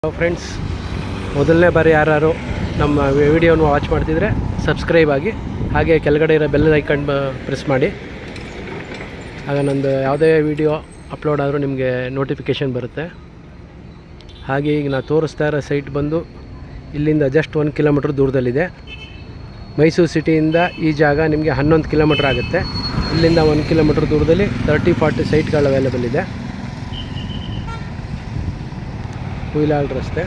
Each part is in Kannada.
ಫ್ರೆಂಡ್ಸ್, ಮೊದಲನೇ ಬಾರಿ ಯಾರು ನಮ್ಮ ವಿಡಿಯೋನ ವಾಚ್ ಮಾಡ್ತಿದ್ರೆ ಸಬ್ಸ್ಕ್ರೈಬ್ ಆಗಿ, ಹಾಗೆ ಕೆಳಗಡೆ ಇರೋ ಬೆಲ್ ಐಕನ್ ಪ್ರೆಸ್ ಮಾಡಿ. ಆಗ ನಂದು ಯಾವುದೇ ವಿಡಿಯೋ ಅಪ್ಲೋಡ್ ಆದರೂ ನಿಮಗೆ ನೋಟಿಫಿಕೇಷನ್ ಬರುತ್ತೆ. ಹಾಗೆ ಈಗ ನಾನು ತೋರಿಸ್ತಾ ಇರೋ ಸೈಟ್ ಬಂದು ಇಲ್ಲಿಂದ ಜಸ್ಟ್ 1 ಕಿಲೋಮೀಟ್ರ್ ದೂರದಲ್ಲಿದೆ. ಮೈಸೂರು ಸಿಟಿಯಿಂದ ಈ ಜಾಗ ನಿಮಗೆ 11 ಕಿಲೋಮೀಟ್ರ್ ಆಗುತ್ತೆ. ಇಲ್ಲಿಂದ 1 ಕಿಲೋಮೀಟ್ರ್ ದೂರದಲ್ಲಿ 30-40 ಸೈಟ್ಗಳು ಅವೈಲೇಬಲ್ ಇದೆ. ಹುಯಿಲಾಳ್ ರಸ್ತೆ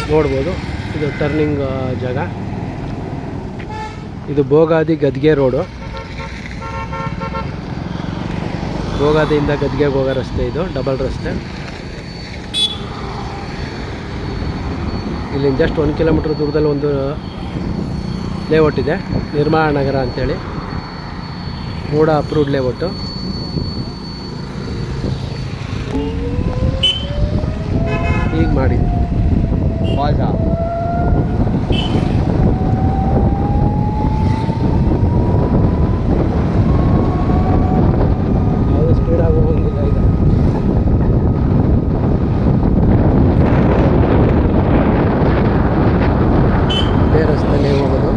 ನೋಡ್ಬೋದು, ಇದು ಟರ್ನಿಂಗ್ ಜಾಗ. ಇದು ಬೋಗಾದಿ ಗದ್ಗೆ ರೋಡು. ಬೋಗಾದಿಯಿಂದ ಗದ್ಗೆಗೆ ಹೋಗೋ ರಸ್ತೆ, ಇದು ಡಬಲ್ ರಸ್ತೆ. ಇಲ್ಲಿಂದ ಜಸ್ಟ್ 1 ಕಿಲೋಮೀಟ್ರ್ ದೂರದಲ್ಲಿ ಒಂದು ಲೇಔಟ್ ಇದೆ, ನಿರ್ಮಾಣ ನಗರ ಅಂಥೇಳಿ. ಮೂಡ ಅಪ್ರೂವ್ಡ್ ಲೇಔಟು. ಈಗ ಮಾಡಿದ್ದು ಯಾವುದು ಸ್ಪೀಡ್ ಆಗಿ ಹೋಗಿಲ್ಲ. ಈಗ ಇದೇ ರಸ್ತೆಯಲ್ಲಿ ಹೋಗೋದು.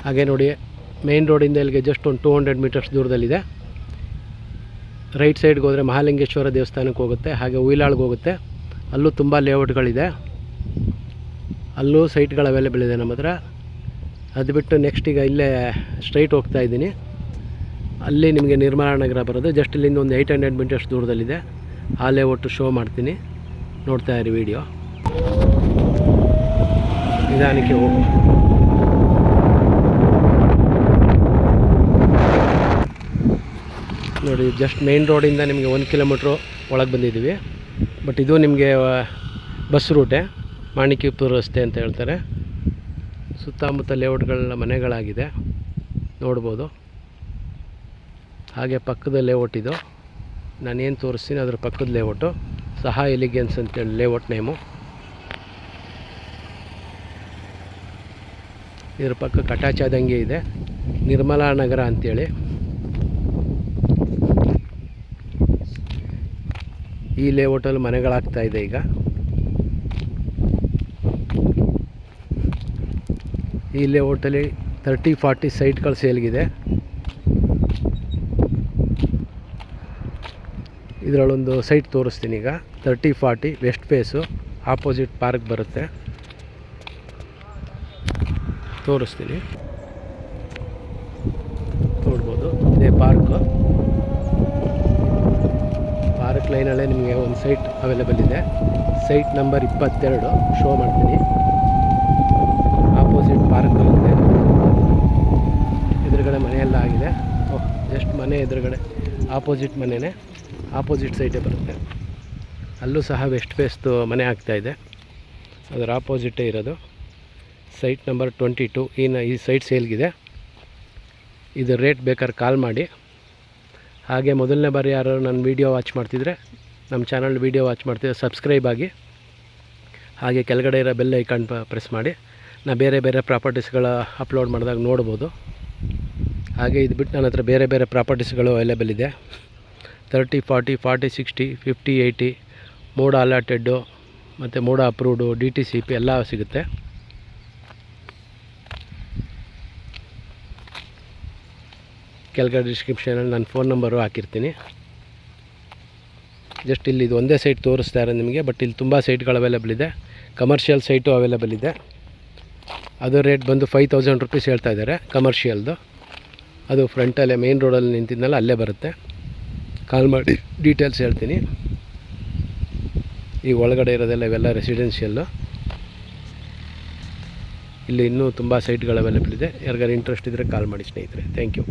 ಹಾಗೆ ನೋಡಿ, ಮೇನ್ ರೋಡಿಂದ ಇಲ್ಲಿಗೆ ಜಸ್ಟ್ ಒಂದು 200 ಮೀಟರ್ಸ್ ದೂರದಲ್ಲಿದೆ. ರೈಟ್ ಸೈಡ್ಗೆ ಹೋದರೆ ಮಹಾಲಿಂಗೇಶ್ವರ ದೇವಸ್ಥಾನಕ್ಕೆ ಹೋಗುತ್ತೆ, ಹಾಗೆ ಹುಯಿಲಾಳ್ಗೆ ಹೋಗುತ್ತೆ. ಅಲ್ಲೂ ತುಂಬ ಲೇಔಟ್ಗಳಿದೆ, ಅಲ್ಲೂ ಸೈಟ್ಗಳು ಅವೈಲೇಬಲ್ ಇದೆ ನಮ್ಮ ಹತ್ರ. ಅದು ಬಿಟ್ಟು ನೆಕ್ಸ್ಟ್ ಈಗ ಇಲ್ಲೇ ಸ್ಟ್ರೈಟ್ ಹೋಗ್ತಾ ಇದ್ದೀನಿ, ಅಲ್ಲಿ ನಿಮಗೆ ನಿರ್ಮಾಣ ನಗರ ಬರೋದು. ಜಸ್ಟ್ ಇಲ್ಲಿಂದ ಒಂದು 800 ಮೀಟರ್ಸ್ ದೂರದಲ್ಲಿದೆ. ಆ ಲೇಔಟ್ ಶೋ ಮಾಡ್ತೀನಿ, ನೋಡ್ತಾ ಇರಿ ವಿಡಿಯೋ. ನಿಧಾನಕ್ಕೆ ಹೋಗಿ ನೋಡಿ, ಜಸ್ಟ್ ಮೇನ್ ರೋಡಿಂದ ನಿಮಗೆ 1 ಕಿಲೋಮೀಟ್ರು ಒಳಗೆ ಬಂದಿದ್ದೀವಿ. ಬಟ್ ಇದು ನಿಮಗೆ ಬಸ್ ರೂಟೇ, ಮಾಣಿಕ್ಯಪುರ ರಸ್ತೆ ಅಂತ ಹೇಳ್ತಾರೆ. ಸುತ್ತಮುತ್ತ ಲೇಔಟ್ಗಳ ಮನೆಗಳಾಗಿದೆ, ನೋಡ್ಬೋದು. ಹಾಗೆ ಪಕ್ಕದ ಲೇಔಟ್ ಇದು, ನಾನೇನು ತೋರಿಸ್ತೀನಿ ಅದರ ಪಕ್ಕದ ಲೇಔಟು. ಸಹಾ ಎಲಿಗೆನ್ಸ್ ಅಂತೇಳಿ ಲೇಔಟ್ ನೇಮು. ಇದರ ಪಕ್ಕ ಅಟ್ಯಾಚ್ ಆದಂಗೆ ಇದೆ, ನಿರ್ಮಲಾ ನಗರ ಅಂಥೇಳಿ. ಈ ಲೇಔಟಲ್ಲಿ ಮನೆಗಳಾಗ್ತಾ ಇದೆ ಈಗ. ಈ ಲೇಔಟಲ್ಲಿ 30-40 ಸೈಟ್ಗಳು ಸೇಲ್ಗಿದೆ. ಇದರಲ್ಲೊಂದು ಸೈಟ್ ತೋರಿಸ್ತೀನಿ ಈಗ. 30-40 ವೆಸ್ಟ್ ಫೇಸು, ಆಪೋಸಿಟ್ ಪಾರ್ಕ್ ಬರುತ್ತೆ, ತೋರಿಸ್ತೀನಿ. ನೋಡ್ಬೋದು, ಇದೇ ಪಾರ್ಕು. ಪಾರ್ಕ್ ಲೈನಲ್ಲೇ ನಿಮಗೆ ಒಂದು ಸೈಟ್ ಅವೈಲೇಬಲ್ ಇದೆ. ಸೈಟ್ ನಂಬರ್ 22 ಶೋ ಮಾಡ್ತೀನಿ. ಆಪೋಸಿಟ್ ಪಾರ್ಕ್ ಆಗಿದೆ, ಎದುರುಗಡೆ ಮನೆಯೆಲ್ಲ ಆಗಿದೆ. ಜಸ್ಟ್ ಮನೆ ಎದುರುಗಡೆ ಆಪೋಸಿಟ್ ಮನೆಯೇ, ಆಪೋಸಿಟ್ ಸೈಟೇ ಬರುತ್ತೆ. ಅಲ್ಲೂ ಸಹ ವೆಸ್ಟ್ ಫೇಸ್ದು ಮನೆ ಆಗ್ತಾಯಿದೆ, ಅದರ ಆಪೋಸಿಟೇ ಇರೋದು. Site number 22. ಈ ಸೈಟ್ ಸೇಲ್ಗಿದೆ. ಇದು ರೇಟ್ ಬೇಕಾದ್ರೆ ಕಾಲ್ ಮಾಡಿ. ಹಾಗೆ ಮೊದಲನೇ ಬಾರಿ ಯಾರು ನನ್ನ ವೀಡಿಯೋ ವಾಚ್ ಮಾಡ್ತಿದ್ರೆ, ನಮ್ಮ ಚಾನಲ್ ವೀಡಿಯೋ ವಾಚ್ ಮಾಡ್ತಿದ್ರೆ ಸಬ್ಸ್ಕ್ರೈಬ್ ಆಗಿ, ಹಾಗೆ ಕೆಳಗಡೆ ಇರೋ ಬೆಲ್ ಐಕಾನ್ ಪ್ರೆಸ್ ಮಾಡಿ. ನಾನು ಬೇರೆ ಬೇರೆ ಪ್ರಾಪರ್ಟೀಸ್ಗಳ ಅಪ್ಲೋಡ್ ಮಾಡಿದಾಗ ನೋಡ್ಬೋದು. ಹಾಗೆ ಇದು ಬಿಟ್ಟು ನನ್ನ ಹತ್ರ ಬೇರೆ ಬೇರೆ ಪ್ರಾಪರ್ಟೀಸ್ಗಳು ಅವೈಲೇಬಲ್ ಇದೆ. 30-40, 40-60, 50-80, ಮೂಡ ಅಲಾಟೆಡ್ಡು ಮತ್ತು ಮೂಡ ಅಪ್ರೂವ್ಡು, DTCP ಎಲ್ಲ ಸಿಗುತ್ತೆ. ಕೆಳಗಡೆ ಡಿಸ್ಕ್ರಿಪ್ಷನಲ್ಲಿ ನನ್ನ ಫೋನ್ ನಂಬರು ಹಾಕಿರ್ತೀನಿ. ಜಸ್ಟ್ ಇಲ್ಲಿ ಇದು ಒಂದೇ ಸೈಟ್ ತೋರಿಸ್ತಾ ಇರೋದು ನಿಮಗೆ, ಬಟ್ ಇಲ್ಲಿ ತುಂಬ ಸೈಟ್ಗಳು ಅವೈಲೇಬಲ್ ಇದೆ. ಕಮರ್ಷಿಯಲ್ ಸೈಟು ಅವೈಲೇಬಲ್ ಇದೆ. ಅದು ರೇಟ್ ಬಂದು 5000 ರೂಪೀಸ್ ಹೇಳ್ತಾ ಇದ್ದಾರೆ ಕಮರ್ಷಿಯಲ್ದು. ಅದು ಫ್ರಂಟಲ್ಲೇ ಮೇನ್ ರೋಡಲ್ಲಿ ನಿಂತಿದ್ನಲ್ಲ, ಅಲ್ಲೇ ಬರುತ್ತೆ. ಕಾಲ್ ಮಾಡಿ ಡೀಟೇಲ್ಸ್ ಹೇಳ್ತೀನಿ. ಈಗ ಒಳಗಡೆ ಇರೋದೆಲ್ಲ ಇವೆಲ್ಲ ರೆಸಿಡೆನ್ಷಿಯಲ್ಲು. ಇಲ್ಲಿ ಇನ್ನೂ ತುಂಬ ಸೈಟ್ಗಳು ಅವೈಲೇಬಲ್ ಇದೆ. ಯಾರಿಗಾರು ಇಂಟ್ರೆಸ್ಟ್ ಇದ್ದರೆ ಕಾಲ್ ಮಾಡಿ ಸ್ನೇಹಿತರೆ. Thank you.